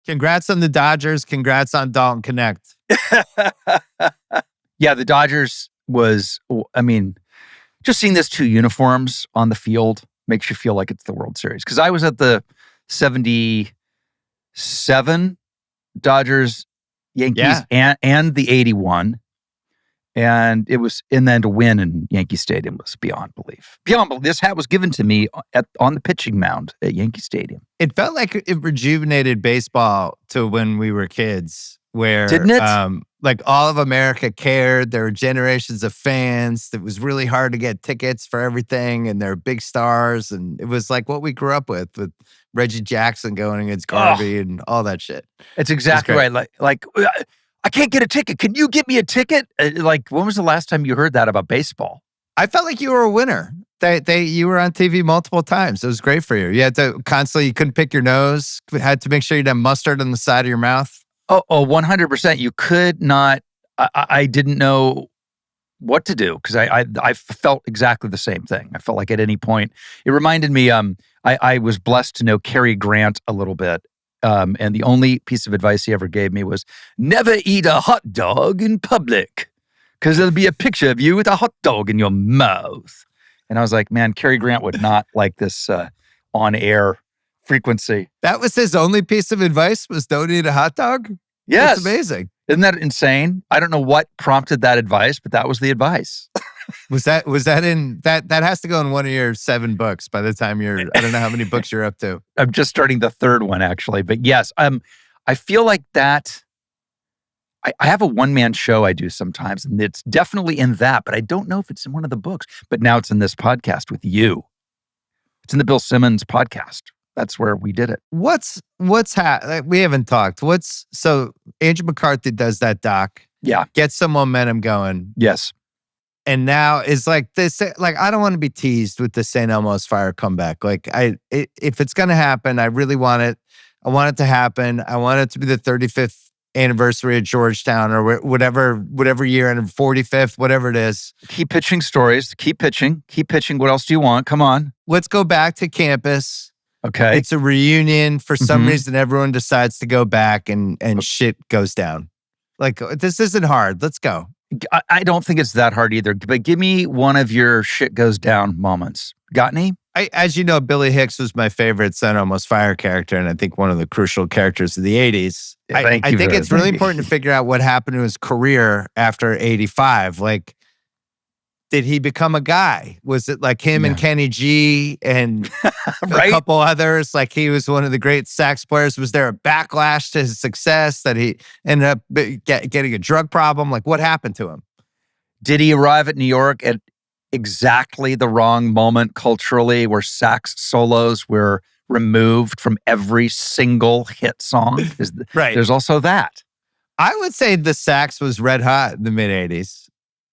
Congrats on the Dodgers. Congrats on Dalton Connect. Yeah, the Dodgers was, I mean, just seeing those two uniforms on the field makes you feel like it's the World Series. Because I was at the 77 Dodgers, Yankees, and the 81. And then to win in Yankee Stadium was beyond belief. This hat was given to me on the pitching mound at Yankee Stadium. It felt like it rejuvenated baseball to when we were kids, where didn't it? Like all of America cared. There were generations of fans. It was really hard to get tickets for everything, and there were big stars, and it was like what we grew up with Reggie Jackson going against Garvey and all that shit. It's exactly right. Like. I can't get a ticket. Can you get me a ticket? Like, when was the last time you heard that about baseball? I felt like you were a winner. You were on TV multiple times. It was great for you. You had to constantly, you couldn't pick your nose. Had to make sure you'd have mustard on the side of your mouth. Oh, 100%. You could not, I didn't know what to do because I felt exactly the same thing. I felt like at any point, it reminded me, I was blessed to know Cary Grant a little bit. And the only piece of advice he ever gave me was never eat a hot dog in public because there'll be a picture of you with a hot dog in your mouth. And I was like, man, Cary Grant would not like this on-air frequency. That was his only piece of advice, was don't eat a hot dog? Yes. That's amazing. Isn't that insane? I don't know what prompted that advice, but that was the advice. Was that in that has to go in one of your 7 books by the time I don't know how many books you're up to. I'm just starting the 3rd one actually, but yes, I feel like that I have a one-man show I do sometimes, and it's definitely in that, but I don't know if it's in one of the books. But now it's in this podcast with you. It's in the Bill Simmons podcast. That's where we did it. We haven't talked. So Andrew McCarthy does that doc. Yeah. Gets some momentum going. Yes. And now is like this, like, I don't want to be teased with the St. Elmo's Fire comeback. Like, if it's going to happen, I really want it. I want it to happen. I want it to be the 35th anniversary of Georgetown or whatever year, and 45th, whatever it is. Keep pitching stories. Keep pitching. What else do you want? Come on. Let's go back to campus. Okay. It's a reunion. For some reason, everyone decides to go back and shit goes down. Like, this isn't hard. Let's go. I don't think it's that hard either, but give me one of your shit goes down moments. Got any? As you know, Billy Hicks was my favorite St. Elmo's Fire character, and I think one of the crucial characters of the 80s. I think it's really important to figure out what happened to his career after 85. Like, did he become a guy? Was it like him and Kenny G and right? A couple others? Like, he was one of the great sax players. Was there a backlash to his success that he ended up getting a drug problem? Like, what happened to him? Did he arrive at New York at exactly the wrong moment culturally, where sax solos were removed from every single hit song? Right. There's also that. I would say the sax was red hot in the mid-'80s.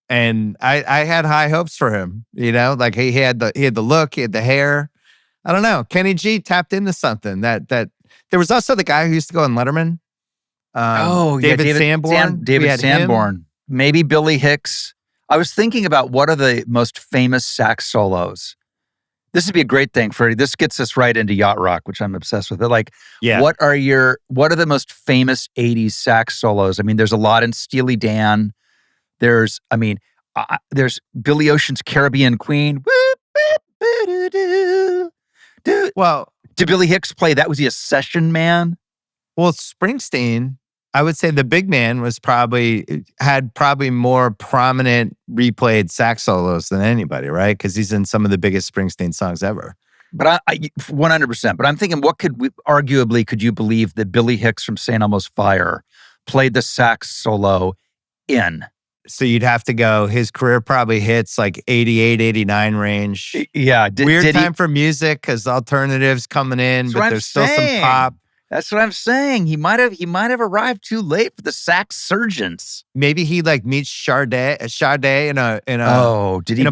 And I had high hopes for him, you know, like he had the look, he had the hair. I don't know. Kenny G tapped into something that there was also the guy who used to go on Letterman. David Sanborn. David Sanborn. Maybe Billy Hicks. I was thinking about what are the most famous sax solos. This would be a great thing, Freddie. This gets us right into Yacht Rock, which I'm obsessed with. Like, what are the most famous 80s sax solos? I mean, there's a lot in Steely Dan. There's Billy Ocean's Caribbean Queen. Well, did Billy Hicks play that? Was he a session man? Well, Springsteen, I would say the big man had probably more prominent replayed sax solos than anybody, right? Because he's in some of the biggest Springsteen songs ever. But I 100%. But I'm thinking, could you believe that Billy Hicks from St. Elmo's Fire played the sax solo in? So you'd have to go, his career probably hits like 88, 89 range. Yeah. Weird time for music because alternatives coming in, but there's still some pop. That's what I'm saying. He might have arrived too late for the sax surgeons. Maybe he like meets Sade in a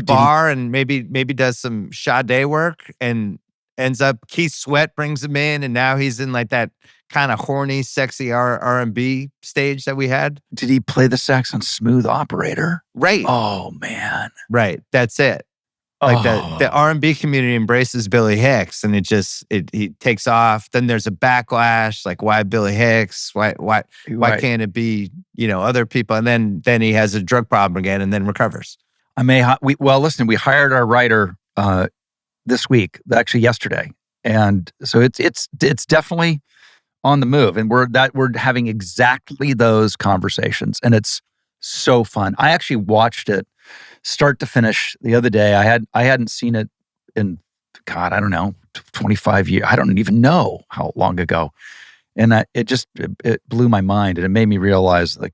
bar and maybe does some Sade work and ends up, Keith Sweat brings him in, and now he's in like that kind of horny, sexy R&B stage that we had. Did he play the sax on Smooth Operator? Right. Oh, man. Right. That's it. Like the R&B community embraces Billy Hicks, and he takes off. Then there's a backlash, like why Billy Hicks? Why Right. can't it be other people? And then he has a drug problem again, and then recovers. Listen, we hired our writer this week, actually yesterday, and so it's definitely on the move, and we're having exactly those conversations, and it's so fun. I actually watched it start to finish the other day. I hadn't seen it in, God, I don't know, 25 years. I don't even know how long ago. And it blew my mind, and it made me realize like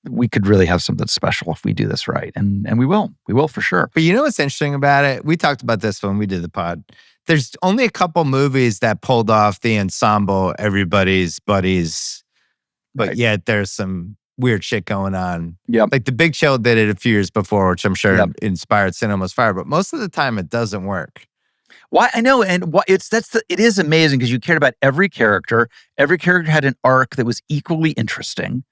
we could really have something special if we do this right. And we will for sure. But you know what's interesting about it? We talked about this when we did the pod. There's only a couple movies that pulled off the ensemble, everybody's buddies, but yet there's some weird shit going on. Yep. Like The Big Chill did it a few years before, which I'm sure Yep. inspired Cinema's Fire, but most of the time it doesn't work. Why? I know, and it is amazing because you cared about every character. Every character had an arc that was equally interesting.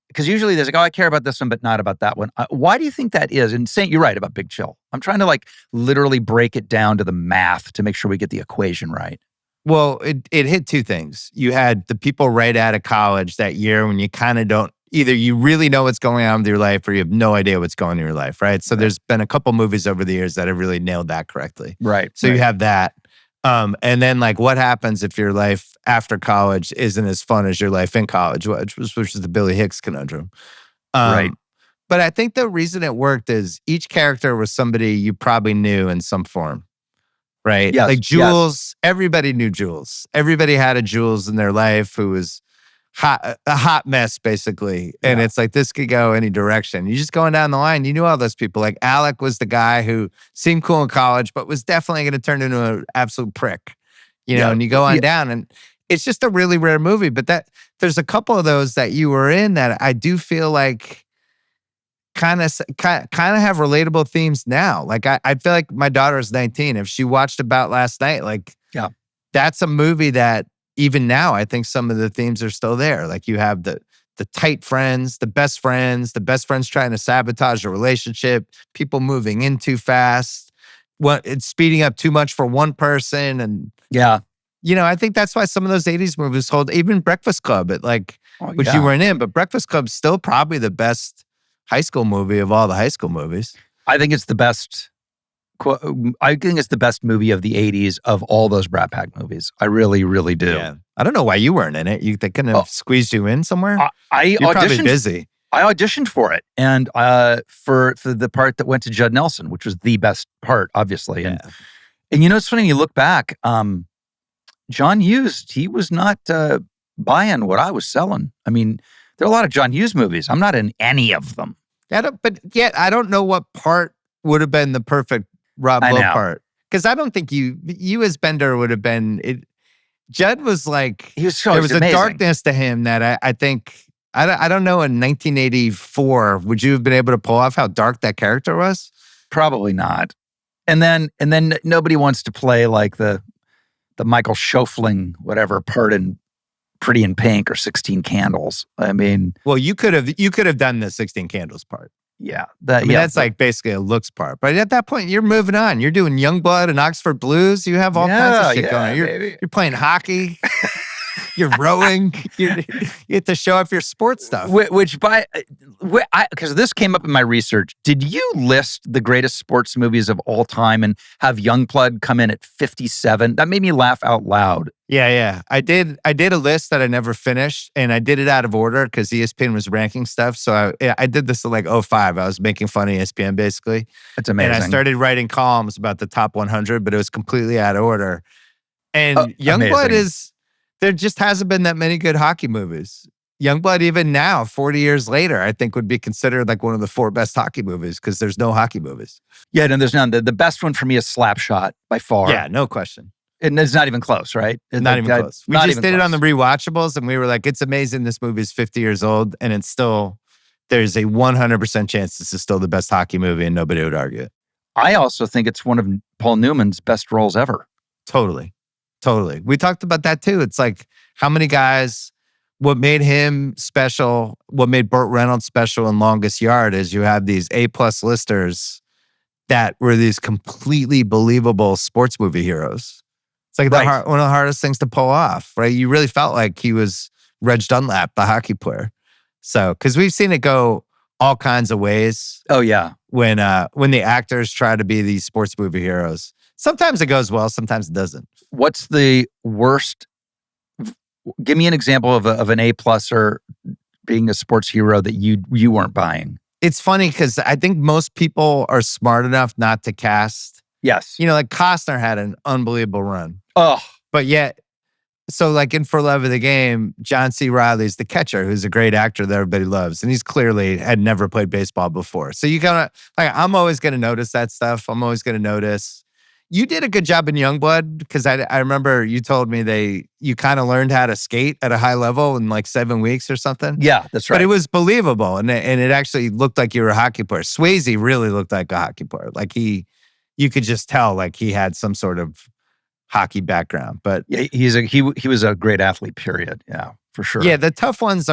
Because usually there's like, oh, I care about this one, but not about that one. Why do you think that is? And you're right about Big Chill. I'm trying to like literally break it down to the math to make sure we get the equation right. Well, it hit two things. You had the people right out of college that year when you kind of don't, either you really know what's going on with your life or you have no idea what's going on in your life, right? So there's been a couple movies over the years that have really nailed that correctly. Right. So you have that. And then like what happens if your life after college isn't as fun as your life in college, which is the Billy Hicks conundrum. Right. But I think the reason it worked is each character was somebody you probably knew in some form. Right? Yes, like Jules, everybody knew Jules. Everybody had a Jules in their life who was a hot mess, basically. And it's like, this could go any direction. You just going down the line, you knew all those people. Like Alec was the guy who seemed cool in college, but was definitely going to turn into an absolute prick. And you go on down, and it's just a really rare movie. But there's a couple of those that you were in that I do feel like kind of have relatable themes now. Like I feel like my daughter is 19. If she watched About Last Night, like that's a movie that even now I think some of the themes are still there. Like you have the tight friends, the best friends trying to sabotage a relationship, people moving in too fast, it's speeding up too much for one person. And I think that's why some of those 80s movies hold, even Breakfast Club, which you weren't in, but Breakfast Club's still probably the best high school movie of all the high school movies. I think it's the best. I think it's the best movie of the 80s of all those Brat Pack movies. I really, really do. Yeah. I don't know why you weren't in it. They couldn't have squeezed you in somewhere? You're probably busy. I auditioned for it, and for the part that went to Judd Nelson, which was the best part, obviously. Yeah. And it's funny, you look back, John Hughes, he was not buying what I was selling. I mean, there are a lot of John Hughes movies. I'm not in any of them. But yet, I don't know what part would have been the perfect Rob Lowe part. Because I don't think you as Bender would have been it. Judd was like, there was amazing. A darkness to him that I think, I don't know, in 1984, would you have been able to pull off how dark that character was? Probably not. And then nobody wants to play like the Michael Schofling, whatever part in Pretty in Pink or 16 Candles. I mean, well, you could have done the 16 Candles part. Yeah, that's like basically a looks part. But at that point, you're moving on. You're doing Youngblood and Oxford Blues. You have all kinds of shit going on. You're playing hockey. You're rowing. You get to show off your sports stuff. Because this came up in my research. Did you list the greatest sports movies of all time and have Youngblood come in at 57? That made me laugh out loud. Yeah. I did a list that I never finished, and I did it out of order because ESPN was ranking stuff. So I did this at like 05. I was making fun of ESPN basically. That's amazing. And I started writing columns about the top 100, but it was completely out of order. And Youngblood there just hasn't been that many good hockey movies. Youngblood, even now, 40 years later, I think would be considered like one of the 4 best hockey movies because there's no hockey movies. Yeah, no, there's none. The best one for me is Slapshot by far. Yeah, no question. And it's not even close, right? Not even close. We just did it on the rewatchables, and we were like, it's amazing this movie is 50 years old, and it's still, there's a 100% chance this is still the best hockey movie, and nobody would argue it. I also think it's one of Paul Newman's best roles ever. Totally. We talked about that too. It's like, how many guys, what made him special, what made Burt Reynolds special in Longest Yard is you have these A+ listers that were these completely believable sports movie heroes. It's like Right. one of the hardest things to pull off, right? You really felt like he was Reg Dunlap, the hockey player. So, because we've seen it go all kinds of ways Oh, yeah. when the actors try to be these sports movie heroes. Sometimes it goes well, sometimes it doesn't. What's the worst? Give me an example of an A-pluser being a sports hero that you weren't buying. It's funny because I think most people are smart enough not to cast. Yes. Like Costner had an unbelievable run. Oh, But yet, so like in For Love of the Game, John C. Reilly's the catcher, who's a great actor that everybody loves. And he's clearly had never played baseball before. So you gotta, like, I'm always gonna notice that stuff. I'm always gonna notice. You did a good job in Youngblood because I remember you told me you kind of learned how to skate at a high level in like 7 weeks or something. yeah, that's right. But it was believable, and it actually looked like you were a hockey player. Swayze really looked like a hockey player. Like you could just tell like he had some sort of hockey background. But yeah, he was a great athlete, period. Yeah, for sure. yeah, the tough ones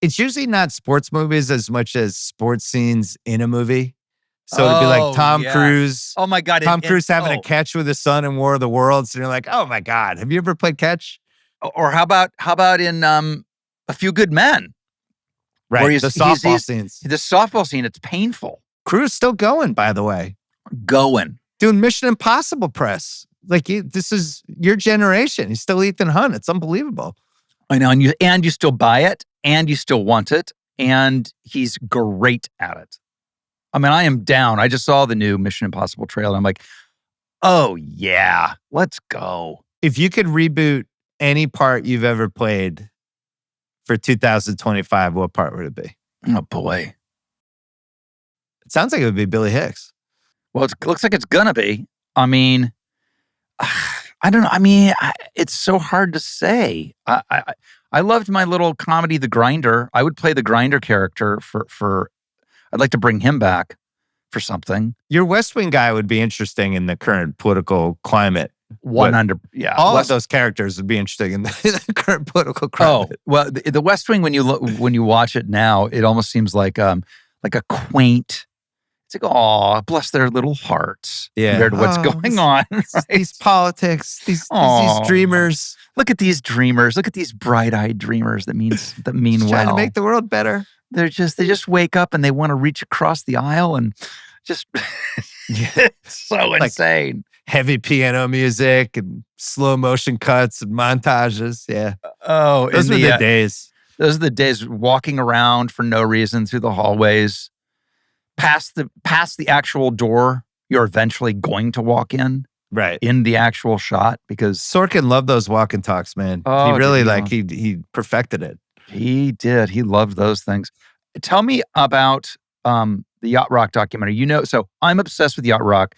it's usually not sports movies as much as sports scenes in a movie. So it'd be like Tom Cruise. Oh my God. Tom Cruise having a catch with his son in War of the Worlds. And you're like, oh my God, have you ever played catch? Or how about in A Few Good Men? Right, Where the softball scenes. The softball scene, it's painful. Cruise still going, by the way. Going. Doing Mission Impossible press. Like, this is your generation. He's still Ethan Hunt. It's unbelievable. I know, and you still buy it, and you still want it, and he's great at it. I mean, I am down. I just saw the new Mission Impossible trailer. I'm like, oh yeah, let's go. If you could reboot any part you've ever played for 2025, what part would it be? Oh boy. It sounds like it would be Billy Hicks. Well, it looks like it's gonna be. I mean, I don't know. I mean, it's so hard to say. I loved my little comedy, The Grinder. I would play the Grinder character for. I'd like to bring him back for something. Your West Wing guy would be interesting in the current political climate. 100, yeah. All of those characters would be interesting in the current political climate. Oh, well, the West Wing, when you watch it now, it almost seems like a quaint. It's like, oh, bless their little hearts compared to what's going on. Right? These politics, these dreamers. Look at these dreamers. Look at these bright-eyed dreamers that mean well. Trying to make the world better. They just wake up and they want to reach across the aisle and just it's so insane. Heavy piano music and slow motion cuts and montages. Yeah. Oh, those were the days. Those are the days walking around for no reason through the hallways. Past the actual door you're eventually going to walk in. Right. In the actual shot, because Sorkin loved those walk and talks, man. Oh, he really he perfected it. He did. He loved those things. Tell me about the Yacht Rock documentary. So I'm obsessed with Yacht Rock.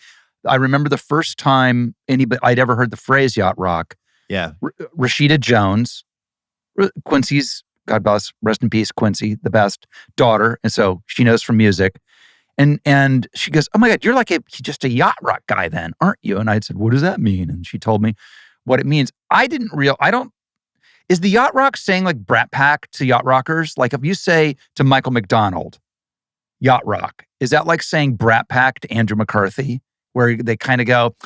I remember the first time I'd ever heard the phrase Yacht Rock. Yeah. Rashida Jones, Quincy's, God bless, rest in peace, Quincy, the best daughter. And so she knows from music. And she goes, oh my God, you're like just a Yacht Rock guy then, aren't you? And I said, what does that mean? And she told me what it means. Is the Yacht Rock saying like Brat Pack to Yacht Rockers? Like if you say to Michael McDonald, Yacht Rock, is that like saying Brat Pack to Andrew McCarthy? Where they kind of go,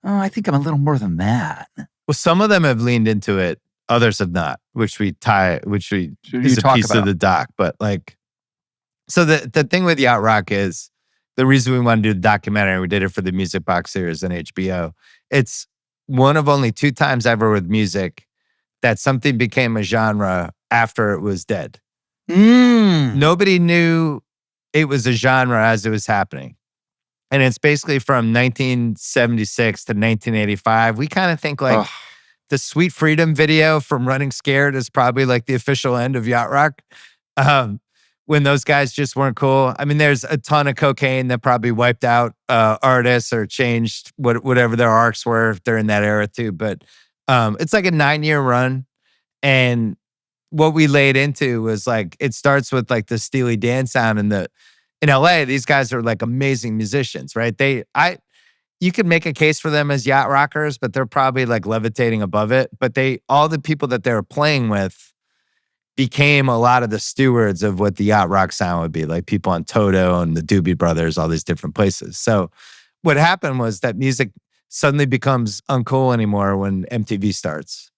oh, I think I'm a little more than that. Well, some of them have leaned into it. Others have not, which is a piece of the doc. But like, so the thing with Yacht Rock is the reason we want to do the documentary, we did it for the Music Box series on HBO. It's one of only 2 times ever with music that something became a genre after it was dead. Nobody knew it was a genre as it was happening. And it's basically from 1976 to 1985. We kind of think like the Sweet Freedom video from Running Scared is probably like the official end of Yacht Rock. When those guys just weren't cool. I mean, there's a ton of cocaine that probably wiped out artists or changed whatever their arcs were during that era too. But it's like a 9-year run. And what we laid into was like, it starts with like the Steely Dan sound in LA, these guys are like amazing musicians, right? You could make a case for them as yacht rockers, but they're probably like levitating above it. But all the people that they were playing with became a lot of the stewards of what the yacht rock sound would be, like people on Toto and the Doobie Brothers, all these different places. So what happened was that music suddenly becomes uncool anymore when MTV starts.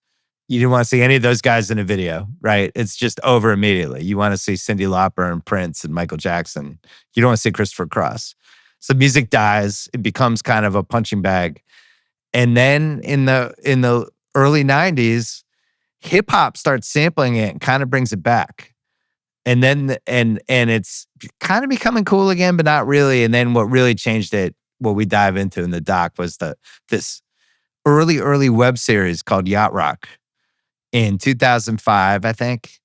You didn't want to see any of those guys in a video, right? It's just over immediately. You want to see Cyndi Lauper and Prince and Michael Jackson. You don't want to see Christopher Cross. So music dies. It becomes kind of a punching bag. And then in the early 90s, hip hop starts sampling it and kind of brings it back. And then and it's kind of becoming cool again, but not really. And then what really changed it, what we dive into in the doc, was this early web series called Yacht Rock in 2005, I think.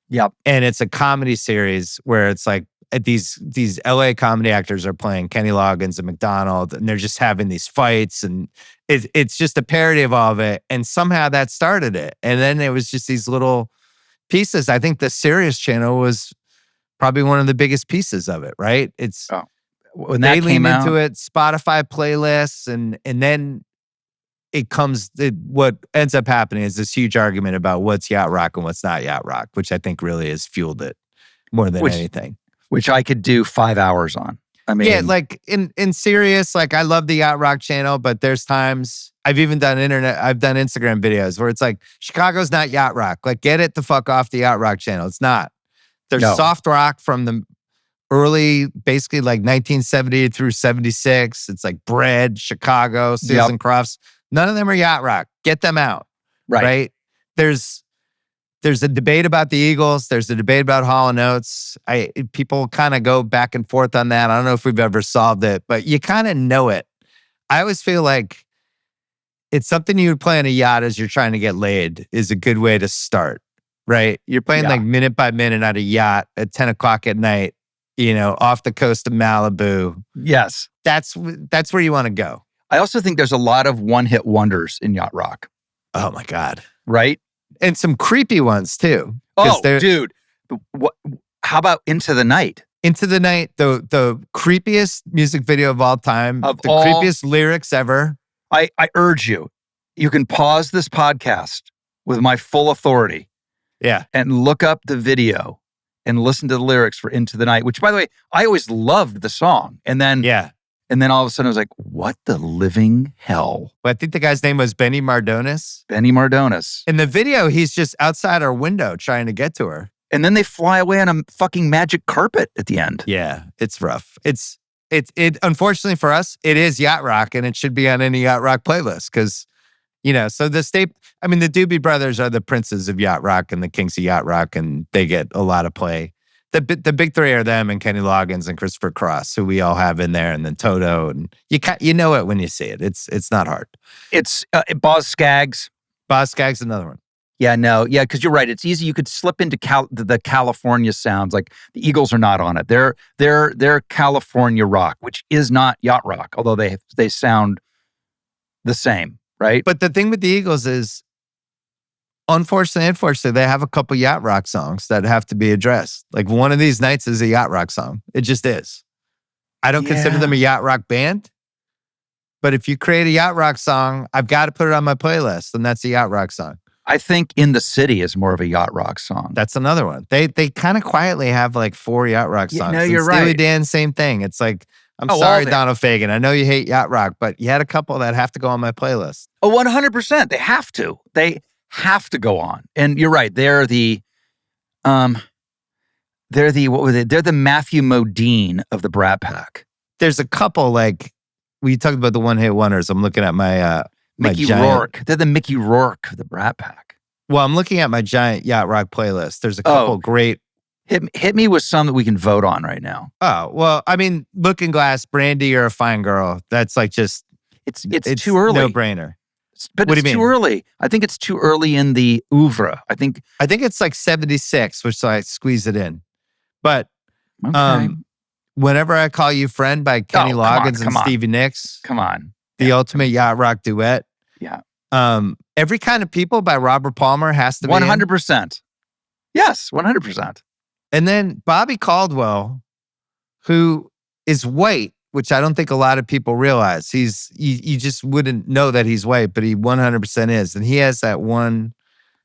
Yep. And it's a comedy series where it's like these LA comedy actors are playing Kenny Loggins and McDonald, and they're just having these fights, and it's just a parody of all of it. And somehow that started it. And then it was just these little pieces. I think the Sirius channel was probably one of the biggest pieces of it, right? It's when that they came leaned out, into it, Spotify playlists, and then what ends up happening is this huge argument about what's yacht rock and what's not yacht rock, which I think really has fueled it more than anything. Which I could do 5 hours on. I mean, yeah, like in serious, like I love the Yacht Rock channel, but there's times I've done Instagram videos where it's like, Chicago's not yacht rock. Like, get it the fuck off the Yacht Rock channel. It's not. There's soft rock from the early, basically like 1970 through 76. It's like Bread, Chicago, Seals and Crofts. None of them are yacht rock. Get them out. Right? There's a debate about the Eagles. There's a debate about Hall & Oates. People kind of go back and forth on that. I don't know if we've ever solved it, but you kind of know it. I always feel like it's something you would play on a yacht as you're trying to get laid is a good way to start, right? You're playing like minute by minute at a yacht at 10 o'clock at night, off the coast of Malibu. Yes. That's where you want to go. I also think there's a lot of one-hit wonders in yacht rock. Oh my God. Right? And some creepy ones too. Oh, dude. How about Into the Night? Into the Night, the creepiest music video of all time. Creepiest lyrics ever. I urge you, you can pause this podcast with my full authority. Yeah. And look up the video and listen to the lyrics for Into the Night, which, by the way, I always loved the song. And then all of a sudden I was like, what the living hell? Well, I think the guy's name was Benny Mardones. Benny Mardones. In the video, he's just outside our window trying to get to her. And then they fly away on a fucking magic carpet at the end. Yeah, it's rough. It unfortunately for us, it is yacht rock, and it should be on any yacht rock playlist because, so the Doobie Brothers are the princes of yacht rock and the kings of yacht rock, and they get a lot of play. The big three are them and Kenny Loggins and Christopher Cross, who we all have in there, and then Toto, and you know it when you see it. It's not hard. It's Boz Scaggs. Boz Scaggs, another one. Yeah, no, yeah, because you're right. It's easy. You could slip into the California sounds. Like the Eagles are not on it. They're California rock, which is not yacht rock, although they sound the same, right? But the thing with the Eagles is, unfortunately, they have a couple yacht rock songs that have to be addressed. Like One of These Nights is a yacht rock song. It just is. I don't consider them a yacht rock band, but if you create a yacht rock song, I've got to put it on my playlist, and that's a yacht rock song. I think In the City is more of a yacht rock song. That's another one. They kind of quietly have like 4 yacht rock songs. No, you're right. Steely Dan, same thing. It's like, I'm sorry, Donald Fagen. I know you hate yacht rock, but you had a couple that have to go on my playlist. Oh, 100%. They have to. They have to go on. And you're right. They're the what were they? They're the Matthew Modine of the Brat Pack. There's a couple like we talked about the one-hit wonders. I'm looking at my Mickey Rourke. They're the Mickey Rourke of the Brat Pack. Well, I'm looking at my giant yacht rock playlist. There's a couple great. Hit me with some that we can vote on right now. Oh, well, I mean, Looking Glass, Brandy, You're a Fine Girl. That's like just it's too early. No brainer. But what do you mean? Too early. I think it's too early in the oeuvre. I think it's like 76, which so I squeeze it in. But okay. Whenever I Call You Friend by Kenny Loggins and Stevie Nicks. Come on. The ultimate yacht rock duet. Yeah. Every Kind of People by Robert Palmer has to be 100%. Yes, 100%. And then Bobby Caldwell, who is white, which I don't think a lot of people realize. You just wouldn't know that he's white, but he 100% is. And he has that one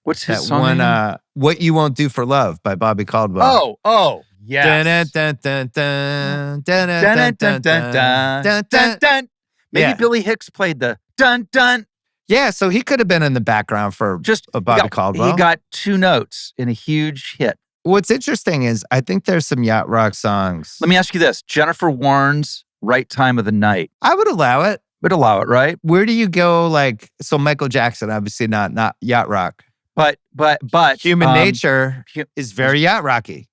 What's his That song one, name? "What You Won't Do for Love" by Bobby Caldwell. Oh, Dun, yes. dun, dun, dun, dun, dun, Dun, dun, dun, dun, dun, dun, dun, dun, dun, dun. dun. Maybe Yeah. Billy Hicks played the dun, dun. Yeah, so he could have been in the background for Just a he Bobby got, Caldwell. he got 2 notes in a huge hit. What's interesting is I think there's some Yacht Rock songs. Let me ask you this. Jennifer Warnes' Right Time of the Night. I would allow it. Would allow it, right? Where do you go? Like, so Michael Jackson, obviously not Yacht Rock. But Human Nature is very Yacht Rocky.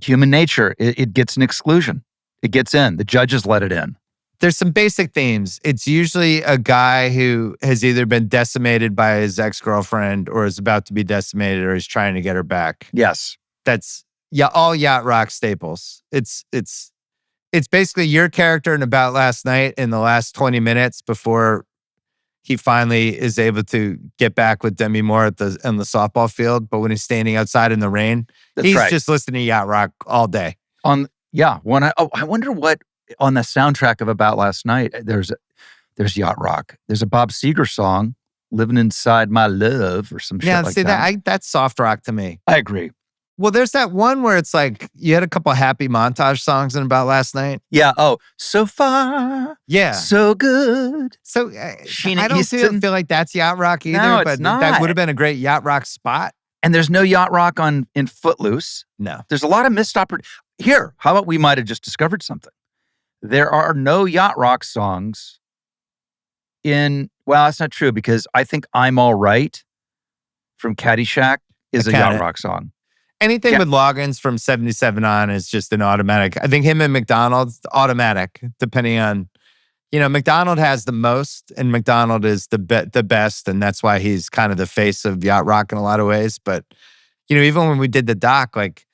Human Nature, it gets an exclusion. It gets in. The judges let it in. There's some basic themes. It's usually a guy who has either been decimated by his ex-girlfriend or is about to be decimated or is trying to get her back. Yes. That's all Yacht Rock staples. It's basically your character in About Last Night in the last 20 minutes before he finally is able to get back with Demi Moore on the softball field. But when he's standing outside in the rain, he's just listening to Yacht Rock all day. I wonder what on the soundtrack of About Last Night. There's Yacht Rock. There's a Bob Seger song, "Living Inside My Love" or some shit like that. Yeah, see that's soft rock to me. I agree. Well, there's that one where it's like you had a couple happy montage songs in About Last Night. Yeah. Oh, so far. Yeah. So good. So Sheena I don't Easton. feel like that's Yacht Rock either, No, it's but not. that would have been a great Yacht Rock spot. And there's no Yacht Rock in Footloose. No. There's a lot of missed opportunities. Here, how about we might have just discovered something? There are no Yacht Rock songs well, that's not true because I think "I'm All Right" from Caddyshack is a Yacht Rock song. Anything with Loggins from 77 on is just an automatic. I think him and McDonald's, automatic, depending on, McDonald has the most and McDonald is the best. And that's why he's kind of the face of Yacht Rock in a lot of ways. But, even when we did the doc, like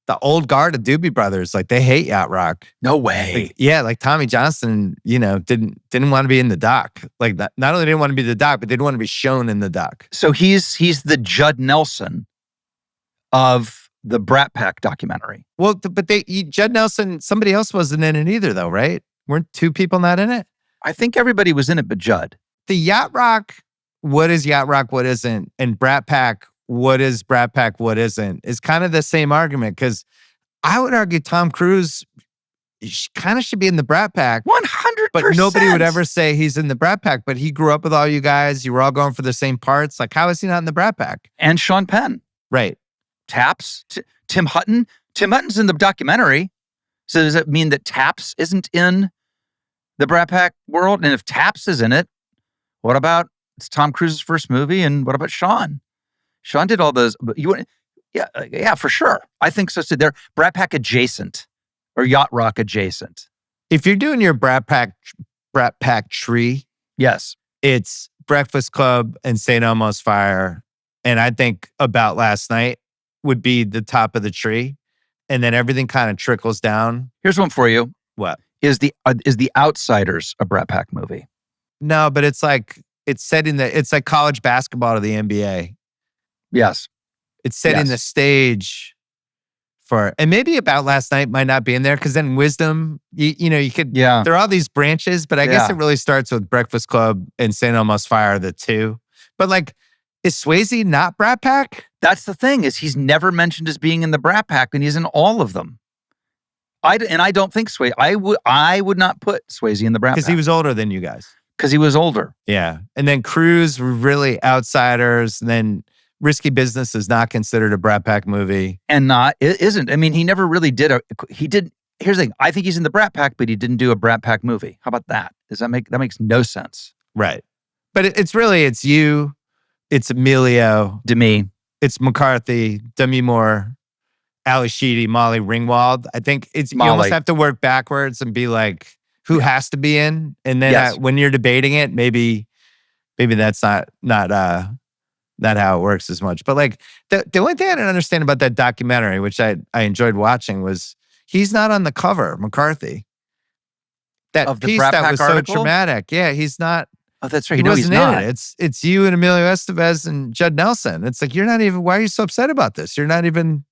the old guard of Doobie Brothers, like they hate Yacht Rock. No way. Like Tommy Johnston, didn't want to be in the doc. Like not only didn't want to be the doc, but didn't want to be shown in the doc. So he's the Judd Nelson of the Brat Pack documentary. Well, but Judd Nelson, somebody else wasn't in it either, though, right? Weren't 2 people not in it? I think everybody was in it but Judd. The Yacht Rock, what is Yacht Rock, what isn't, and Brat Pack, what is Brat Pack, what isn't, is kind of the same argument because I would argue Tom Cruise kind of should be in the Brat Pack. 100%. But nobody would ever say he's in the Brat Pack, but he grew up with all you guys. You were all going for the same parts. Like, how is he not in the Brat Pack? And Sean Penn. Right. Taps, Tim Hutton. Tim Hutton's in the documentary. So does it mean that Taps isn't in the Brat Pack world? And if Taps is in it, what about it's Tom Cruise's first movie? And what about Sean? Sean did all those. Yeah, for sure. I think so. So they're Brat Pack adjacent or Yacht Rock adjacent. If you're doing your Brat Pack tree, yes, it's Breakfast Club and St. Elmo's Fire, and I think About Last Night would be the top of the tree, and then everything kind of trickles down. Here's one for you. What is the Outsiders a Brat Pack movie? No, but it's like it's like college basketball to the NBA. Yes, it's setting the stage for, and maybe About Last Night might not be in there because then Wisdom, you could. Yeah, there are all these branches, but I guess it really starts with Breakfast Club and St. Elmo's Fire, the 2. But like, is Swayze not Brat Pack? That's the thing, is he's never mentioned as being in the Brat Pack, and he's in all of them. I don't think Swayze. I would not put Swayze in the Brat Pack because he was older than you guys. Because he was older. Yeah, and then Cruise were really outsiders, and then Risky Business is not considered a Brat Pack movie, and it isn't. I mean, he never really did he did. Here's the thing. I think he's in the Brat Pack, but he didn't do a Brat Pack movie. How about that? That makes no sense. Right. But it's you, it's Emilio, Demi, it's McCarthy, Demi Moore, Ali Sheedy, Molly Ringwald. I think you almost have to work backwards and be like, who has to be in? And then when you're debating it, maybe that's not how it works as much. But like the only thing I didn't understand about that documentary, which I enjoyed watching, was he's not on the cover, McCarthy. That of the piece Brat that Pack was article? So dramatic. Yeah, he's not. Oh, that's right. He He's wasn't not. in it. It's you and Emilio Estevez and Judd Nelson. It's like, you're not even. Why are you so upset about this? You're not even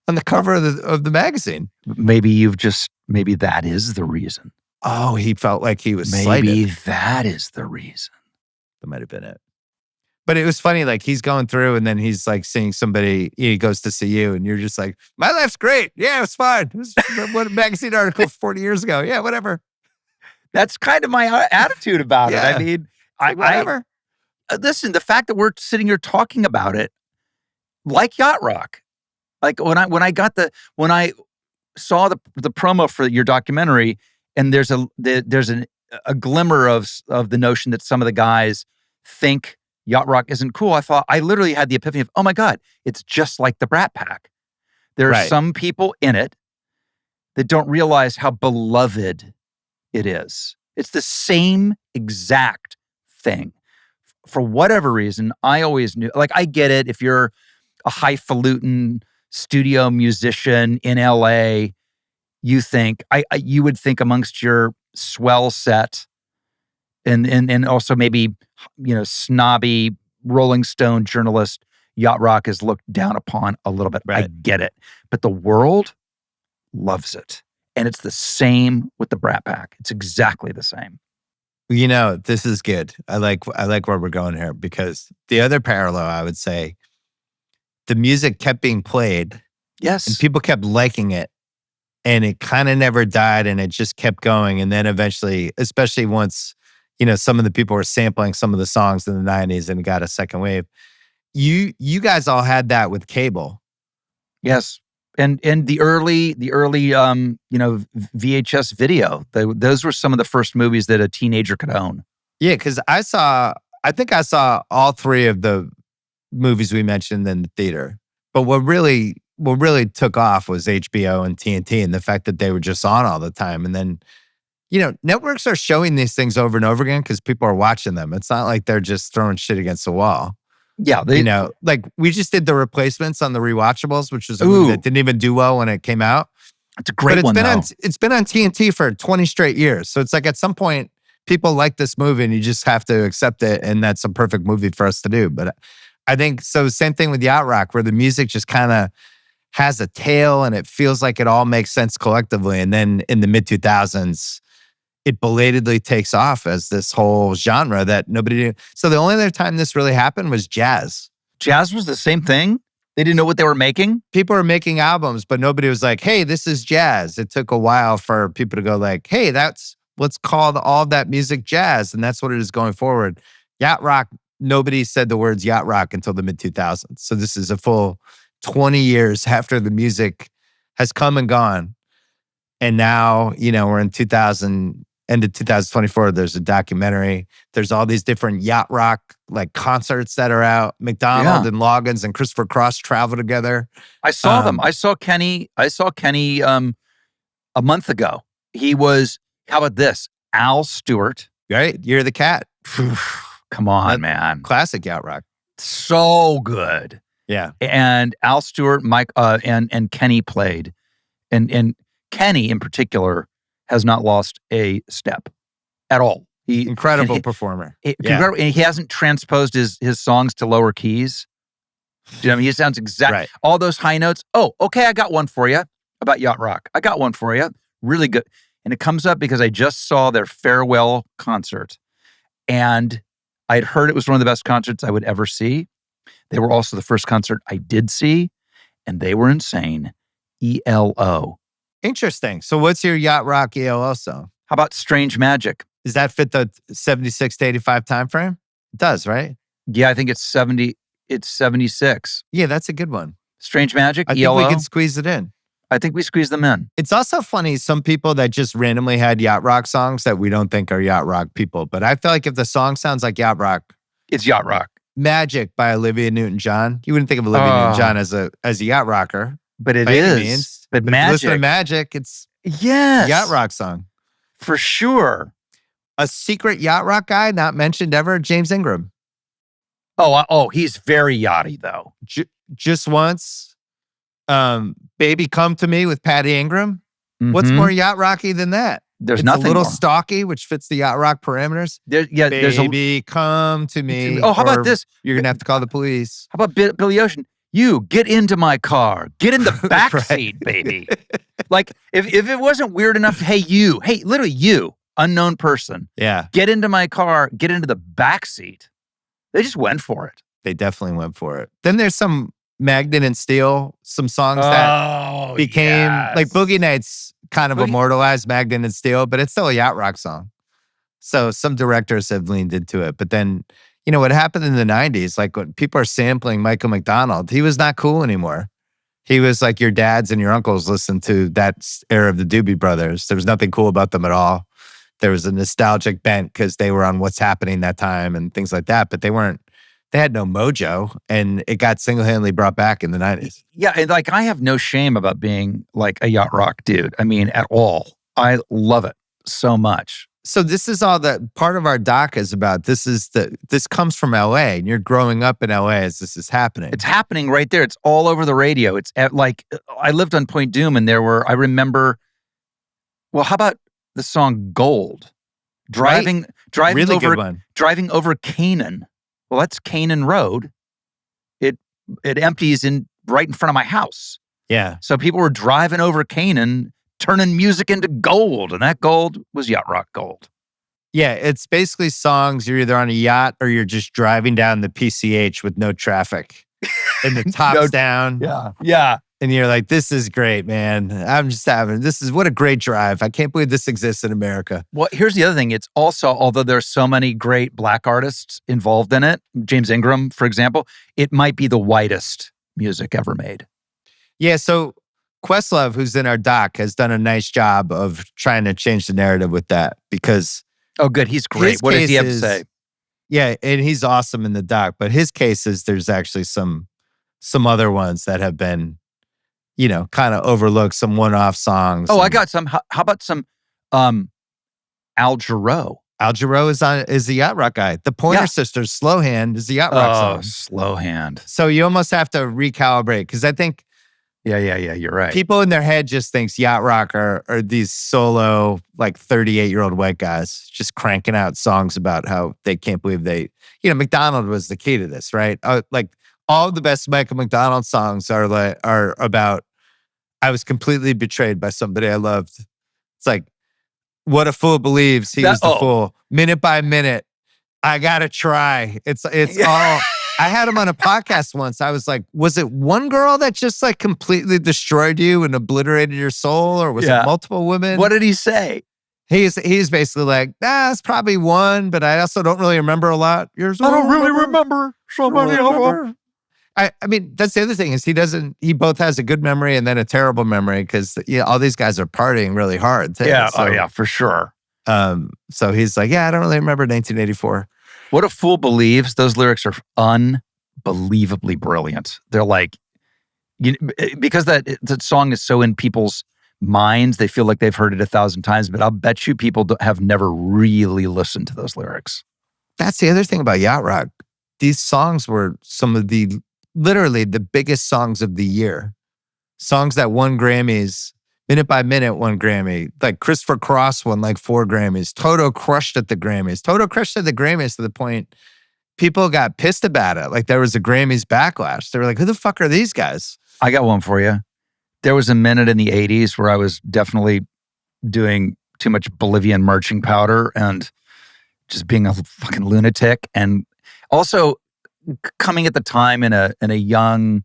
on the cover of the magazine. Maybe that is the reason. Oh, he felt like he was Maybe slighted. that is the reason. That might have been it. But it was funny, like he's going through and then he's like seeing somebody, he goes to see you and you're just like, my life's great. Yeah, it was fine. It was what a magazine article 40 years ago. Yeah, whatever. That's kind of my attitude about it. I Yeah. mean, Like, whatever. listen, the fact that we're sitting here talking about it, like Yacht Rock, like when I saw the promo for your documentary, and there's a glimmer of the notion that some of the guys think Yacht Rock isn't cool. I literally had the epiphany of, oh my God, it's just like the Brat Pack. There are some people in it that don't realize how beloved it is. It's the same exact thing. For whatever reason, I always knew, like, I get it. If you're a highfalutin studio musician in LA, you would think amongst your swell set and also maybe, snobby Rolling Stone journalist, Yacht Rock is looked down upon a little bit. Right. I get it. But the world loves it. And it's the same with the Brat Pack. It's exactly the same. This is good. I like where we're going here, because the other parallel, I would say, the music kept being played. Yes. And people kept liking it. And it kind of never died, and it just kept going. And then eventually, especially once, some of the people were sampling some of the songs in the 90s and it got a second wave. You guys all had that with cable. Yes. And the early VHS video, those were some of the first movies that a teenager could own. Yeah, because I think I saw all three of the movies we mentioned in the theater. But what really took off was HBO and TNT, and the fact that they were just on all the time. And then, networks are showing these things over and over again because people are watching them. It's not like they're just throwing shit against the wall. Yeah, like we just did The Replacements on the Rewatchables, which was a movie that didn't even do well when it came out. It's a great one, it's been on TNT for 20 straight years. So it's like at some point, people like this movie and you just have to accept it, and that's a perfect movie for us to do. But I think, so same thing with Yacht Rock, where the music just kind of has a tail and it feels like it all makes sense collectively. And then in the mid-2000s, it belatedly takes off as this whole genre that nobody knew. So the only other time this really happened was jazz. Jazz was the same thing? They didn't know what they were making? People were making albums, but nobody was like, hey, this is jazz. It took a while for people to go like, hey, let's call all of that music jazz. And that's what it is going forward. Yacht Rock, nobody said the words Yacht Rock until the mid-2000s. So this is a full 20 years after the music has come and gone. And now, we're in end of 2024, there's a documentary. There's all these different Yacht Rock like concerts that are out. McDonald and Loggins and Christopher Cross travel together. I saw them. I saw Kenny a month ago. He was, how about this? Al Stewart. Right? You're the Cat. Come on, man. Classic Yacht Rock. So good. Yeah. And Al Stewart, Mike, and Kenny played. And Kenny in particular has not lost a step at all. Incredible performer. And he hasn't transposed his songs to lower keys. He sounds right. All those high notes. Oh, okay, I got one for you about Yacht Rock. I got one for you. Really good. And it comes up because I just saw their farewell concert. And I'd heard it was one of the best concerts I would ever see. They were also the first concert I did see, and they were insane. ELO. Interesting. So what's your Yacht Rock ELO song? How about Strange Magic? Does that fit the 76 to 85 time frame? It does, right? Yeah, I think it's 70. It's 76. Yeah, that's a good one. Strange Magic, I ELO. think we could squeeze it in. I think we squeeze them in. It's also funny, some people that just randomly had Yacht Rock songs that we don't think are Yacht Rock people. But I feel like if the song sounds like Yacht Rock, it's Yacht Rock. Magic by Olivia Newton-John. You wouldn't think of Olivia Newton-John as a yacht rocker. But it is. But Magic. Listen to Magic, it's yes. Yacht Rock song. For sure. A secret Yacht Rock guy not mentioned ever, James Ingram. Oh, he's very yachty though. Just once. Baby Come to Me with Patty Ingram. Mm-hmm. What's more yacht rocky than that? There's it's nothing a little more. Stocky, which fits the Yacht Rock parameters. Baby, come to me. Oh, how about this? You're going to have to call the police. How about Billy Ocean? You get into my car. Get in the back seat, baby. Like, if it wasn't weird enough, literally you, unknown person. Yeah. Get into my car. Get into the back seat. They just went for it. They definitely went for it. Then there's some Magnet and Steel, some songs that became like Boogie Nights kind of immortalized Magnet and Steel, but it's still a Yacht Rock song. So some directors have leaned into it. But then, what happened in the 90s, like when people are sampling Michael McDonald, he was not cool anymore. He was like your dads and your uncles listened to that era of the Doobie Brothers. There was nothing cool about them at all. There was a nostalgic bent because they were on What's Happening that time and things like that, but they had no mojo, and it got single-handedly brought back in the 90s. Yeah, and like I have no shame about being like a Yacht Rock dude. I mean, at all. I love it so much. So this is all that part of our doc is about. This comes from LA, and you're growing up in LA as this is happening. It's happening right there. It's all over the radio. It's like I lived on Point Doom, and I remember. Well, how about the song "Gold"? Driving really over good one. Driving over Canaan. Well, that's Canaan Road. It empties right in front of my house. Yeah. So people were driving over Canaan, turning music into gold, and that gold was Yacht Rock gold. Yeah, it's basically songs. You're either on a yacht or you're just driving down the PCH with no traffic, and the top's down. Yeah. And you're like, this is great, man. What a great drive. I can't believe this exists in America. Well, here's the other thing. It's also, although there's so many great black artists involved in it, James Ingram, for example, it might be the whitest music ever made. Yeah, so Questlove, who's in our doc, has done a nice job of trying to change the narrative with that because... Oh, good. He's great. What does he have to say? Yeah, and he's awesome in the doc, but his case is there's actually some other ones that have been... kind of overlooked, some one-off songs. Oh, I got some. How about some Al Jarreau? Al Jarreau is the Yacht Rock guy. The Pointer Sisters, Slow Hand, is the Yacht Rock song. Oh, Slow Hand. So you almost have to recalibrate because I think... Yeah, you're right. People in their head just thinks Yacht Rock are these solo, like 38-year-old white guys just cranking out songs about how they can't believe they... McDonald was the key to this, right? Like... All the best Michael McDonald songs are about, I was completely betrayed by somebody I loved. It's like, what a fool believes he was the fool. Minute by minute, I gotta try. It's all. I had him on a podcast once. I was like, was it one girl that just like completely destroyed you and obliterated your soul, or was it multiple women? What did he say? He's basically like, it's probably one, but I also don't really remember a lot. I don't really remember so many of them. I mean, that's the other thing is he both has a good memory and then a terrible memory because all these guys are partying really hard too. Yeah, so, for sure. So he's like, I don't really remember 1984. What a Fool Believes, those lyrics are unbelievably brilliant. They're like, because that song is so in people's minds, they feel like they've heard it 1,000 times, but I'll bet you people have never really listened to those lyrics. That's the other thing about Yacht Rock. These songs were some of literally the biggest songs of the year. Songs that won Grammys, Minute by Minute won Grammy. Like Christopher Cross won like 4 Grammys. Toto crushed at the Grammys. To the point people got pissed about it. Like there was a Grammys backlash. They were like, who the fuck are these guys? I got one for you. There was a minute in the 80s where I was definitely doing too much Bolivian marching powder and just being a fucking lunatic. And also coming at the time in a young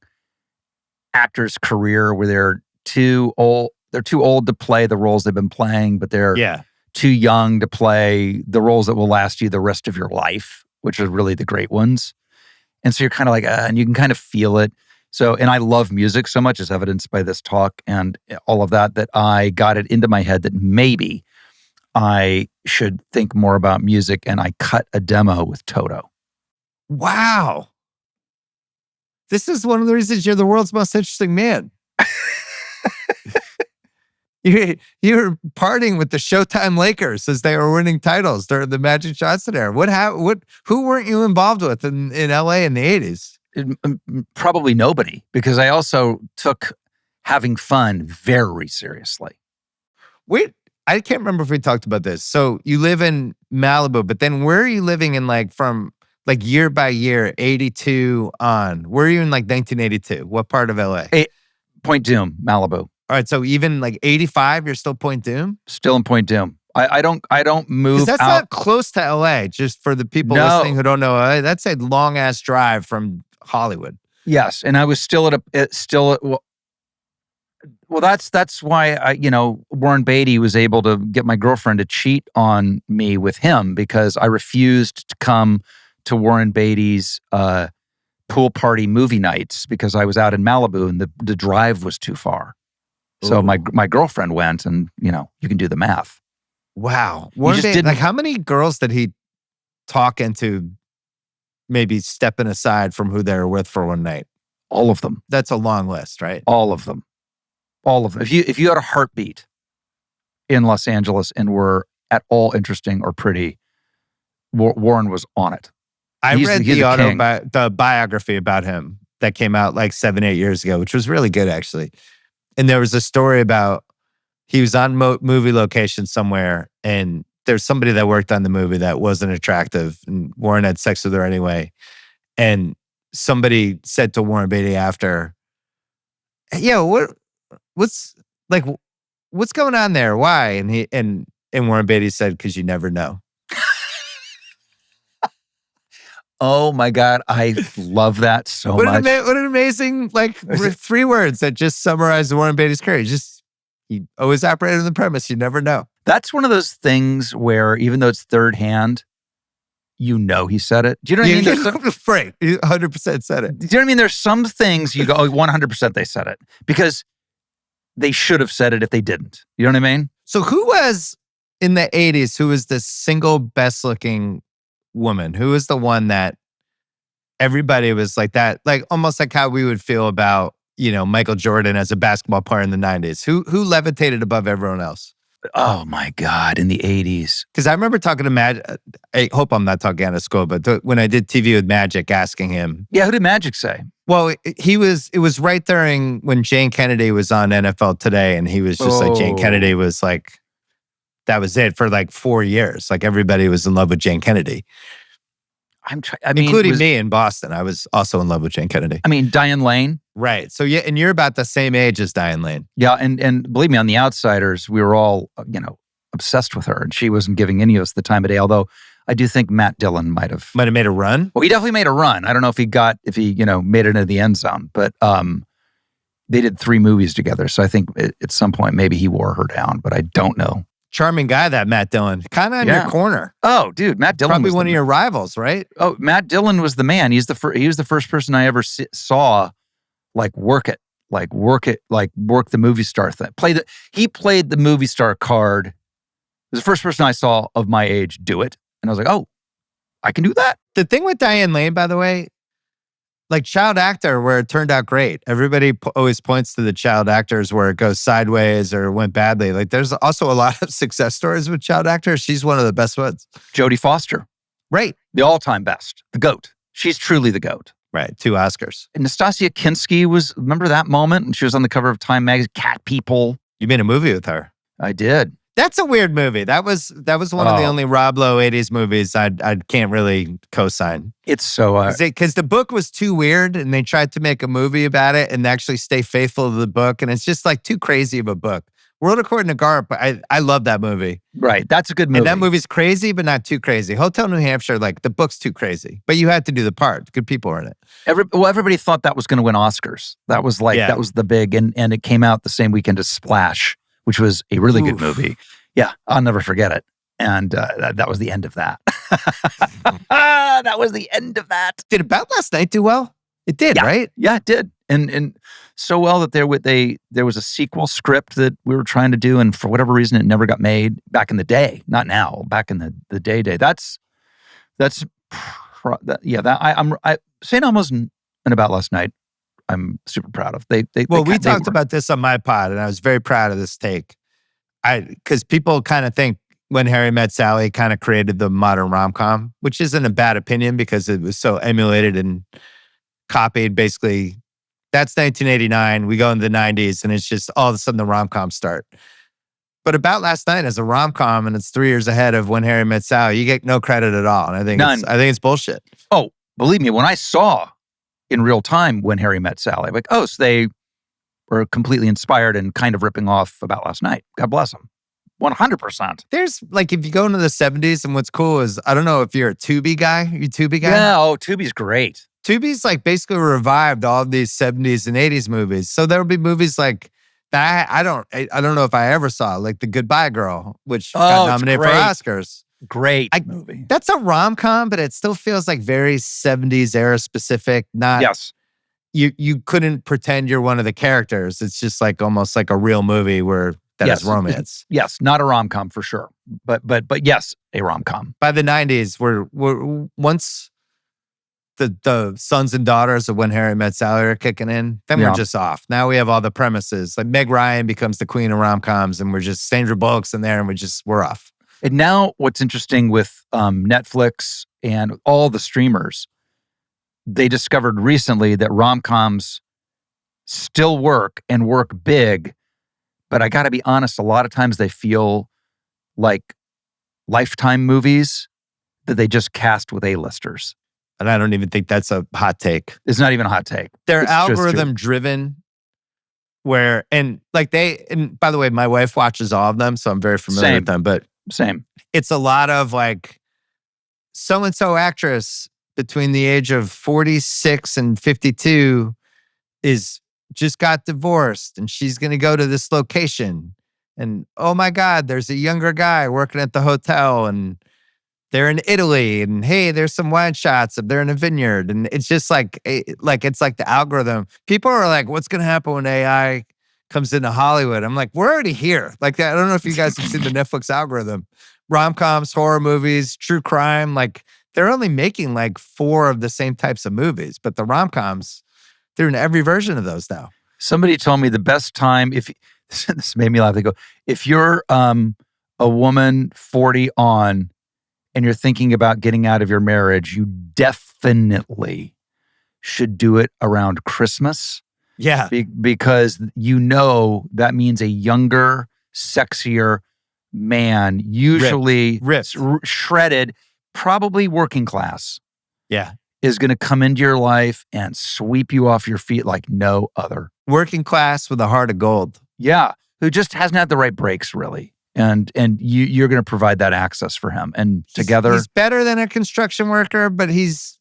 actor's career where they're too old to play the roles they've been playing, but they're too young to play the roles that will last you the rest of your life, which are really the great ones. And so you're kind of like, and you can kind of feel it. So, and I love music so much, as evidenced by this talk and all of that I got it into my head that maybe I should think more about music, and I cut a demo with Toto. Wow. This is one of the reasons you're the world's most interesting man. You're partying with the Showtime Lakers as they were winning titles during the Magic Johnson era. Who weren't you involved with in LA in the 80s? Probably nobody, because I also took having fun very seriously. Wait, I can't remember if we talked about this. So you live in Malibu, but then where are you living in from year by year, 82 on? Where are you in 1982? What part of LA? Point Doom, Malibu. All right, so even 85, you're still Point Doom? Still in Point Doom. I don't move Because that's out. not close to LA. Just for the people No. listening who don't know LA, that's a long ass drive from Hollywood. Yes, and I was still well, that's why Warren Beatty was able to get my girlfriend to cheat on me with him, because I refused to come to Warren Beatty's pool party movie nights because I was out in Malibu and the drive was too far. So Ooh. my girlfriend went, and you can do the math. Wow. Warren Warren just Beatty, didn't- like how many girls did he talk into maybe stepping aside from who they were with for one night? All of them. That's a long list, right? All of them. All of them. If you had a heartbeat in Los Angeles and were at all interesting or pretty, Warren was on it. I read he's the biography about him that came out like 7-8 years ago, which was really good actually. And there was a story about he was on movie location somewhere, and there's somebody that worked on the movie that wasn't attractive, and Warren had sex with her anyway. And somebody said to Warren Beatty after, "Yeah, what's going on there? Why?" And Warren Beatty said, "Because you never know." Oh my God, I love that so much. What an amazing, like, 3 words that just summarize Warren Beatty's career. He always operated on the premise, you never know. That's one of those things where even though it's third hand, he said it. Do you know what I mean? There's some, right, he 100% said it. do you know what I mean? There's some things you go, oh, 100% they said it, because they should have said it if they didn't. You know what I mean? So who was, in the 80s, who was the single best looking woman? Who was the one that everybody was like that, like almost like how we would feel about, Michael Jordan as a basketball player in the 90s? Who levitated above everyone else? Oh my God, in the 80s. Because I remember talking to Magic. I hope I'm not talking out of school, but when I did TV with Magic, asking him. Yeah, who did Magic say? Well, it was right during when Jane Kennedy was on NFL Today, and he was just like, Jane Kennedy was like, that was it for like 4 years. Like everybody was in love with Jane Kennedy. Including me in Boston. I was also in love with Jane Kennedy. I mean, Diane Lane. Right. So yeah, and you're about the same age as Diane Lane. Yeah, and believe me, on The Outsiders, we were all, obsessed with her, and she wasn't giving any of us the time of day, although I do think Matt Dillon might have made a run. Well, he definitely made a run. I don't know if he made it into the end zone, but they did 3 movies together. So I think at some point maybe he wore her down, but I don't know. Charming guy, that Matt Dillon. Kind of on your corner. Oh, dude, Matt Dillon probably one of your rivals, right? Oh, Matt Dillon was the man. He was the first person I ever saw work the movie star thing. He played the movie star card. He was the first person I saw of my age do it. And I was like, oh, I can do that. The thing with Diane Lane, by the way, like child actor where it turned out great. Everybody always points to the child actors where it goes sideways or went badly. Like there's also a lot of success stories with child actors. She's one of the best ones. Jodie Foster. Right. The all-time best. The GOAT. She's truly the GOAT. Right. 2 Oscars. And Nastasia Kinski remember that moment? And she was on the cover of Time magazine, Cat People. You made a movie with her. I did. That's a weird movie. That was one of the only Rob Lowe 80s movies I can't really co-sign. It's so... Because the book was too weird, and they tried to make a movie about it and actually stay faithful to the book, and it's just like too crazy of a book. World According to Garp, I love that movie. Right, that's a good movie. And that movie's crazy, but not too crazy. Hotel New Hampshire, like the book's too crazy, but you had to do the part. Good people were in it. Everybody thought that was going to win Oscars. That was that was the big, and it came out the same weekend as Splash, which was a really good movie. Yeah, I'll never forget it. And that was the end of that. That was the end of that. Did About Last Night do well? It did, right? Yeah, it did. And so well that there was a sequel script that we were trying to do, and for whatever reason it never got made back in the day. Not now, back in the day. I'm St. Elmo's and About Last Night, I'm super proud of. We talked about this on my pod, and I was very proud of this take. Because people kind of think When Harry Met Sally kind of created the modern rom-com, which isn't a bad opinion because it was so emulated and copied. Basically, that's 1989. We go into the 90s, and it's just all of a sudden the rom-coms start. But About Last Night as a rom-com, and it's 3 years ahead of When Harry Met Sally, you get no credit at all. And I think it's bullshit. Oh, believe me, when I saw in real time When Harry Met Sally, I'm like, oh, so they were completely inspired and kind of ripping off About Last Night. God bless them. 100%. There's like, if you go into the 70s, and what's cool is, I don't know if you're a Tubi guy. You a Tubi guy? Yeah, Tubi's great. Tubi's like basically revived all of these 70s and 80s movies. So there'll be movies like that. I don't know if I ever saw, like The Goodbye Girl, which got nominated for Oscars. Great movie. That's a rom-com, but it still feels like very 70s era specific. Not Yes. You couldn't pretend you're one of the characters. It's just like almost like a real movie where that is romance. Yes, not a rom-com for sure. But yes, a rom-com. By the 90s, we're once the sons and daughters of When Harry Met Sally are kicking in, then we're just off. Now we have all the premises. Like Meg Ryan becomes the queen of rom-coms, and we're just Sandra Bullock's in there, and we're off. And now what's interesting with Netflix and all the streamers, they discovered recently that rom-coms still work and work big, but I got to be honest, a lot of times they feel like Lifetime movies that they just cast with A-listers. And I don't even think that's a hot take. It's not even a hot take. They're algorithm driven and by the way, my wife watches all of them, so I'm very familiar with them, but same. It's a lot of like so-and-so actress between the age of 46 and 52 is just got divorced, and she's going to go to this location. And oh my God, there's a younger guy working at the hotel, and they're in Italy, and hey, there's some wine shots of they're in a vineyard. And it's just like it's like the algorithm. People are like, what's going to happen when AI comes into Hollywood? I'm like, we're already here. Like, I don't know if you guys have seen the Netflix algorithm. Rom-coms, horror movies, true crime, like they're only making like 4 of the same types of movies, but the rom-coms, they're in every version of those now. Somebody told me the best time, this made me laugh. They go, if you're a woman 40 on and you're thinking about getting out of your marriage, you definitely should do it around Christmas. Yeah. Because that means a younger, sexier man, usually ripped. Shredded, probably working class. Yeah. Is going to come into your life and sweep you off your feet like no other. Working class with a heart of gold. Yeah. Who just hasn't had the right breaks, really. And you're going to provide that access for him. And together... He's better than a construction worker, but he's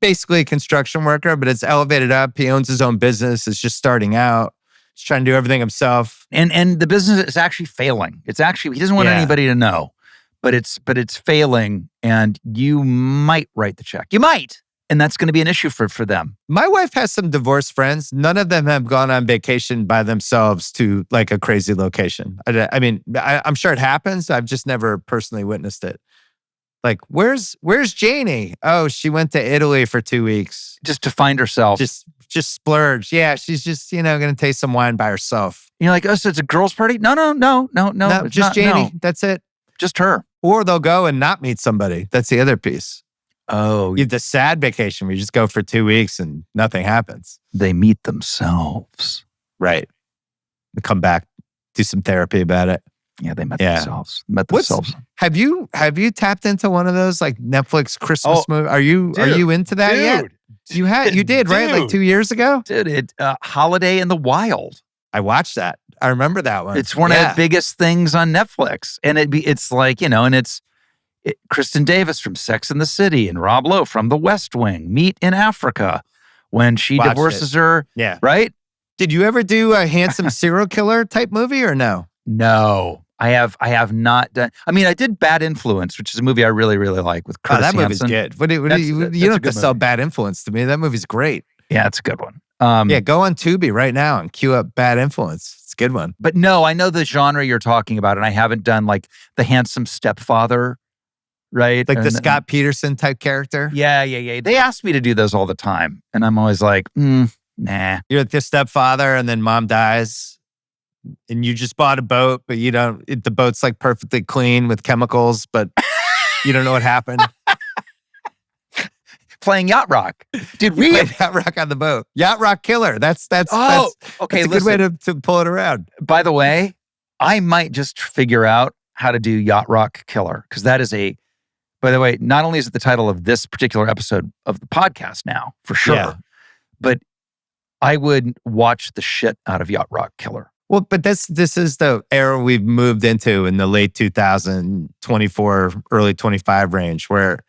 basically a construction worker, but it's elevated up. He owns his own business. It's just starting out. He's trying to do everything himself. And the business is actually failing. It's actually, he doesn't want anybody to know, but it's failing, and you might write the check. You might. And that's going to be an issue for them. My wife has some divorced friends. None of them have gone on vacation by themselves to like a crazy location. I mean, I'm sure it happens. I've just never personally witnessed it. Like, where's Janie? Oh, she went to Italy for 2 weeks. Just to find herself. Just splurge. Yeah, she's just, going to taste some wine by herself. You're like, oh, so it's a girl's party? No. Just Janie. No. That's it. Just her. Or they'll go and not meet somebody. That's the other piece. Oh. You have the sad vacation where you just go for 2 weeks and nothing happens. They meet themselves. Right. They come back, do some therapy about it. Yeah, they met themselves. Have you tapped into one of those like Netflix Christmas movies? Are you into that yet? You did, right? Like 2 years ago? Dude, Holiday in the Wild. I watched that. I remember that one. It's one of the biggest things on Netflix. And it's like, and it's Kristen Davis from Sex and the City and Rob Lowe from The West Wing meet in Africa when she divorces her. Yeah. Right? Did you ever do a handsome serial killer type movie or no? No, I have not done. I mean, I did Bad Influence, which is a movie I really, really like with Curtis Hanson. That movie's good. You don't have to sell Bad Influence to me. That movie's great. Yeah, it's a good one. Go on Tubi right now and queue up Bad Influence. It's a good one. But no, I know the genre you're talking about, and I haven't done like The Handsome Stepfather, right? Like the Scott Peterson type character? Yeah. They ask me to do those all the time, and I'm always like, nah. You're like the stepfather, and then mom dies. And you just bought a boat, but the boat's like perfectly clean with chemicals, but you don't know what happened. Playing Yacht Rock. Dude, we played Yacht Rock on the boat. Yacht Rock Killer. That's okay. That's a good way to pull it around. By the way, I might just figure out how to do Yacht Rock Killer, because that is by the way, not only is it the title of this particular episode of the podcast now, for sure, but I would watch the shit out of Yacht Rock Killer. Well, but this is the era we've moved into in the late 2024, early 25 range where,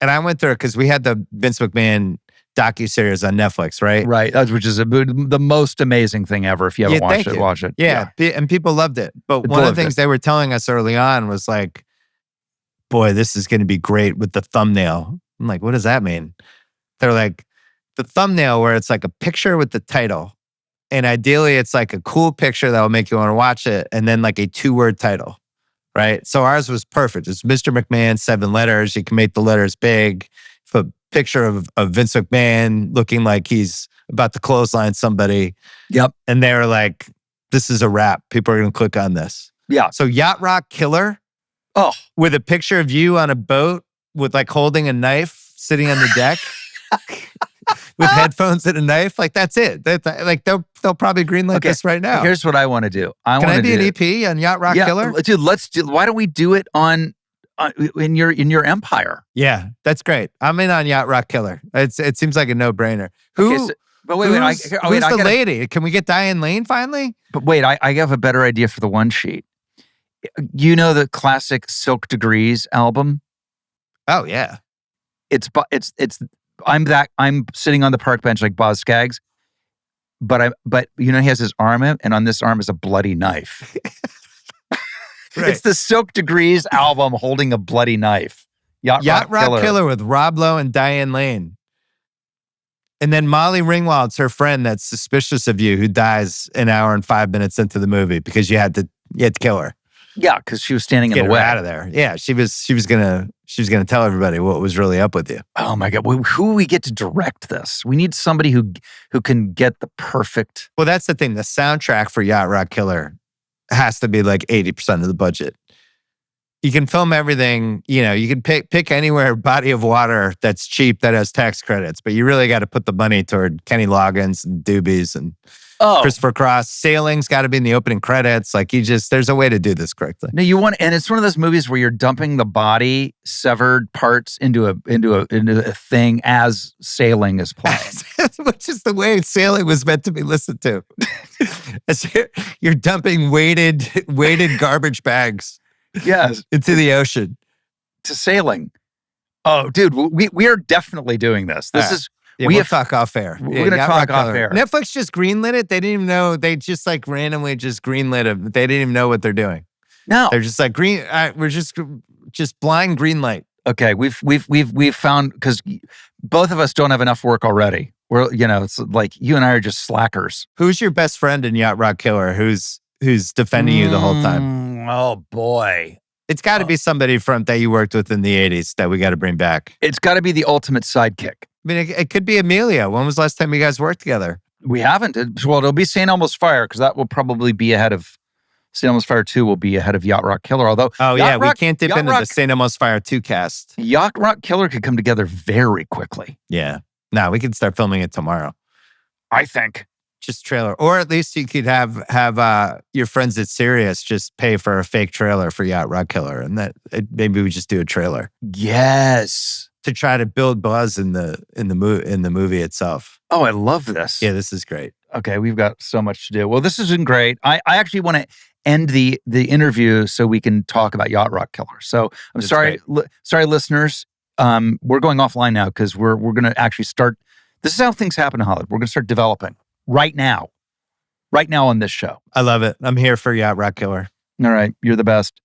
and I went through it because we had the Vince McMahon docuseries on Netflix, right? Right, which is the most amazing thing ever. If you haven't watched it, watch it. Yeah, and people loved it. But one of the things they were telling us early on was like, boy, this is going to be great with the thumbnail. I'm like, what does that mean? They're like, the thumbnail where it's like a picture with the title. And ideally, it's like a cool picture that will make you want to watch it. And then like a 2-word title, right? So ours was perfect. It's Mr. McMahon, 7 letters. You can make the letters big. Put a picture of Vince McMahon looking like he's about to clothesline somebody. Yep. And they were like, this is a wrap. People are going to click on this. Yeah. So Yacht Rock Killer. Oh. With a picture of you on a boat with like holding a knife sitting on the deck. With headphones and a knife, like that's it. Like they'll probably greenlight this right now. Here's what I want to do. Can I be an EP on Yacht Rock Killer? Dude, why don't we do it on in your empire? Yeah, that's great. I'm in on Yacht Rock Killer. It seems like a no-brainer. Who's the lady? Can we get Diane Lane finally? But wait, I have a better idea for the one sheet. You know the classic Silk Degrees album? Oh yeah. I'm sitting on the park bench like Boz Scaggs, but he has his arm in, and on this arm is a bloody knife. Right. It's the Silk Degrees album holding a bloody knife. Yacht Rock Killer with Rob Lowe and Diane Lane. And then Molly Ringwald's her friend that's suspicious of you who dies an hour and 5 minutes into the movie because you had to kill her. Yeah, because she was standing in the way. Get her out of there. Yeah, she was gonna tell everybody what was really up with you. Oh my God, who we get to direct this? We need somebody who can get the perfect. Well, that's the thing. The soundtrack for Yacht Rock Killer has to be like 80% of the budget. You can film everything. You can pick anywhere body of water that's cheap that has tax credits, but you really got to put the money toward Kenny Loggins and Doobies and. Christopher Cross. Sailing's got to be in the opening credits. Like there's a way to do this correctly. No, and it's one of those movies where you're dumping the body, severed parts into a thing as Sailing is playing. Which is the way Sailing was meant to be listened to. As you're dumping weighted garbage bags. Yes. Into the ocean. To Sailing. Oh, dude, we are definitely doing this. Yeah, we'll talk off air. We're going to talk off air. Netflix just greenlit it. They didn't even know. They just like randomly just greenlit it. They didn't even know what they're doing. No. They're just like we're just blind green light. Okay, we've found, because both of us don't have enough work already. It's like you and I are just slackers. Who's your best friend in Yacht Rock Killer? Who's defending you the whole time? Oh boy. It's got to be somebody that you worked with in the 80s that we got to bring back. It's got to be the ultimate sidekick. I mean, it could be Amelia. When was the last time you guys worked together? We haven't. It'll be St. Elmo's Fire, because that will probably be ahead of St. Elmo's Fire 2 will be ahead of Yacht Rock Killer. Although, we can't dip into the St. Elmo's Fire 2 cast. Yacht Rock Killer could come together very quickly. Yeah. No, we can start filming it tomorrow. I think. Just trailer. Or at least you could have your friends at Sirius just pay for a fake trailer for Yacht Rock Killer. And maybe we just do a trailer. Yes. To try to build buzz in the movie itself. Oh, I love this. Yeah, this is great. Okay, we've got so much to do. Well, this has been great. I actually want to end the interview so we can talk about Yacht Rock Killer. So I'm sorry, listeners. We're going offline now because we're going to actually start. This is how things happen in Hollywood. We're going to start developing right now on this show. I love it. I'm here for Yacht Rock Killer. All right, you're the best.